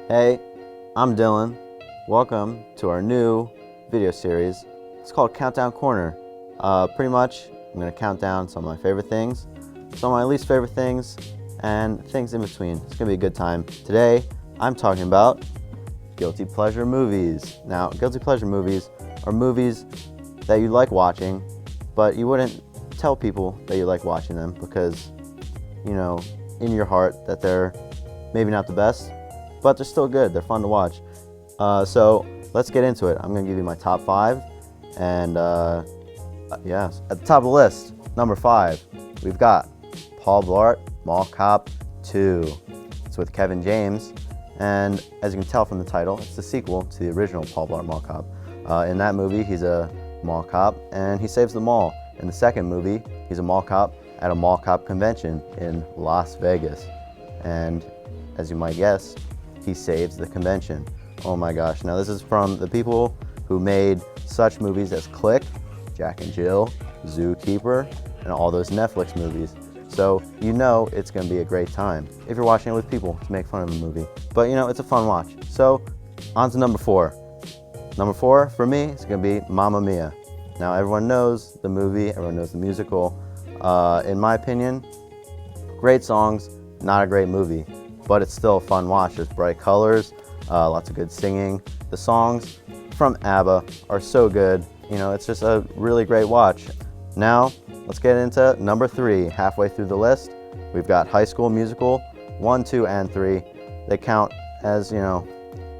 Hey, I'm Dillon. Welcome to our new video series. It's called Countdown Corner. Pretty much, I'm going to count down some of my favorite things, some of my least favorite things, and things in between. It's going to be a good time. Today, I'm talking about guilty pleasure movies. Now, guilty pleasure movies are movies that you like watching, but you wouldn't tell people that you like watching them because, you know, in your heart that they're maybe not the best, but they're still good. They're fun to watch. So let's get into it. I'm going to give you my top 5. And yes, at the top of the list, number 5, we've got Paul Blart Mall Cop 2. It's with Kevin James. And as you can tell from the title, it's the sequel to the original Paul Blart Mall Cop. In that movie, he's a mall cop and he saves the mall. In the second movie, he's a mall cop at a mall cop convention in Las Vegas. And as you might guess, he saves the convention. Oh my gosh. Now this is from the people who made such movies as Click, Jack and Jill, Zookeeper, and all those Netflix movies. So you know it's gonna be a great time if you're watching it with people to make fun of a movie. But you know, it's a fun watch. So on to number 4. Number 4 for me is gonna be Mamma Mia. Now everyone knows the movie, everyone knows the musical. In my opinion, great songs, not a great movie, but it's still a fun watch. There's bright colors, lots of good singing. The songs from ABBA are so good. You know, it's just a really great watch. Now, let's get into number 3. Halfway through the list, we've got High School Musical 1, 2, and 3. They count as, you know,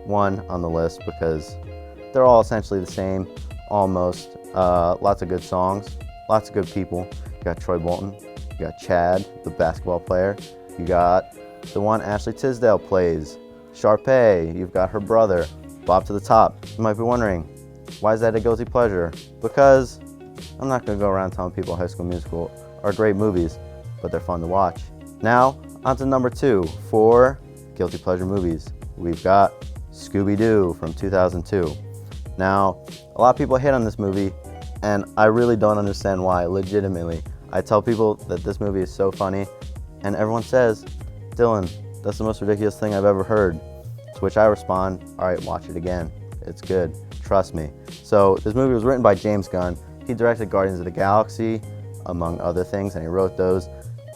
1 on the list because they're all essentially the same, almost. Lots of good songs, lots of good people. You got Troy Bolton, you got Chad, the basketball player. You got the one Ashley Tisdale plays, Sharpay. You've got her brother, Bob to the Top. You might be wondering, why is that a guilty pleasure? Because I'm not gonna go around telling people High School Musical are great movies, but they're fun to watch. Now, on to number 2 for guilty pleasure movies. We've got Scooby-Doo from 2002. Now, a lot of people hate on this movie, and I really don't understand why, legitimately. I tell people that this movie is so funny, and everyone says, Dillon, that's the most ridiculous thing I've ever heard. To which I respond, all right, watch it again. It's good, trust me. So this movie was written by James Gunn. He directed Guardians of the Galaxy, among other things, and he wrote those.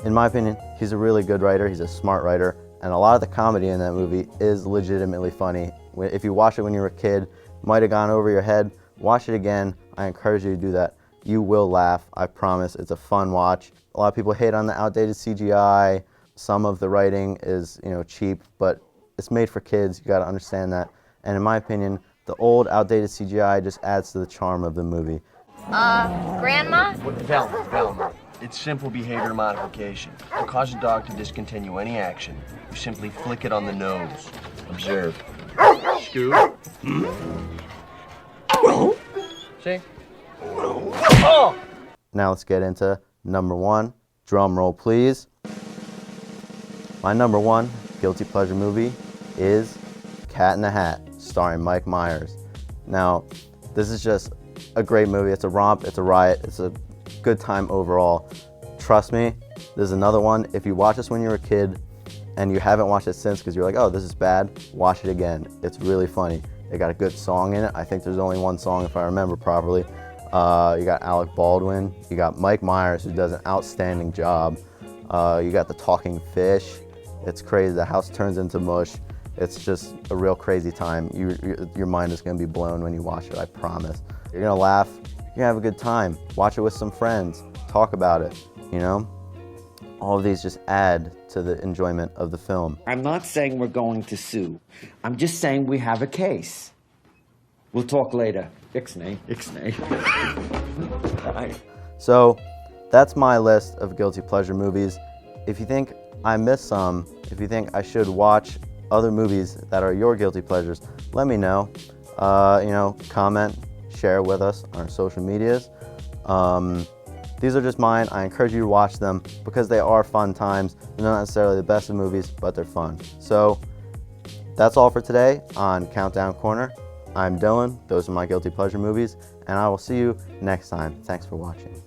In my opinion, he's a really good writer, he's a smart writer, and a lot of the comedy in that movie is legitimately funny. If you watch it when you were a kid, it might have gone over your head. Watch it again. I encourage you to do that. You will laugh, I promise. It's a fun watch. A lot of people hate on the outdated CGI. Some of the writing is, you know, cheap, but it's made for kids. You got to understand that. And in my opinion, the old, outdated CGI just adds to the charm of the movie. Grandma? Velma. It's simple behavior modification. To cause a dog to discontinue any action, you simply flick it on the nose. Observe. Scoot. See? Oh! Now let's get into number 1. Drum roll, please. My number 1 guilty pleasure movie is Cat in the Hat, starring Mike Myers. Now, this is just a great movie. It's a romp, it's a riot, it's a good time overall. Trust me, there's another one. If you watch this when you were a kid and you haven't watched it since because you're like, oh, this is bad, watch it again. It's really funny. They got a good song in it. I think there's only one song if I remember properly. You got Alec Baldwin. You got Mike Myers, who does an outstanding job. You got the talking fish. It's crazy. The house turns into mush. It's just a real crazy time. Your mind is going to be blown when you watch it, I promise. You're going to laugh. You're going to have a good time. Watch it with some friends. Talk about it, you know? All of these just add to the enjoyment of the film. I'm not saying we're going to sue. I'm just saying we have a case. We'll talk later. Ixnay. So that's my list of guilty pleasure movies. If you think I missed some, if you think I should watch other movies that are your guilty pleasures, let me know. You know, comment, share with us on our social medias. These are just mine. I encourage you to watch them because they are fun times. They're not necessarily the best of movies, but they're fun. So that's all for today on Countdown Corner. I'm Dillon. Those are my guilty pleasure movies, and I will see you next time. Thanks for watching.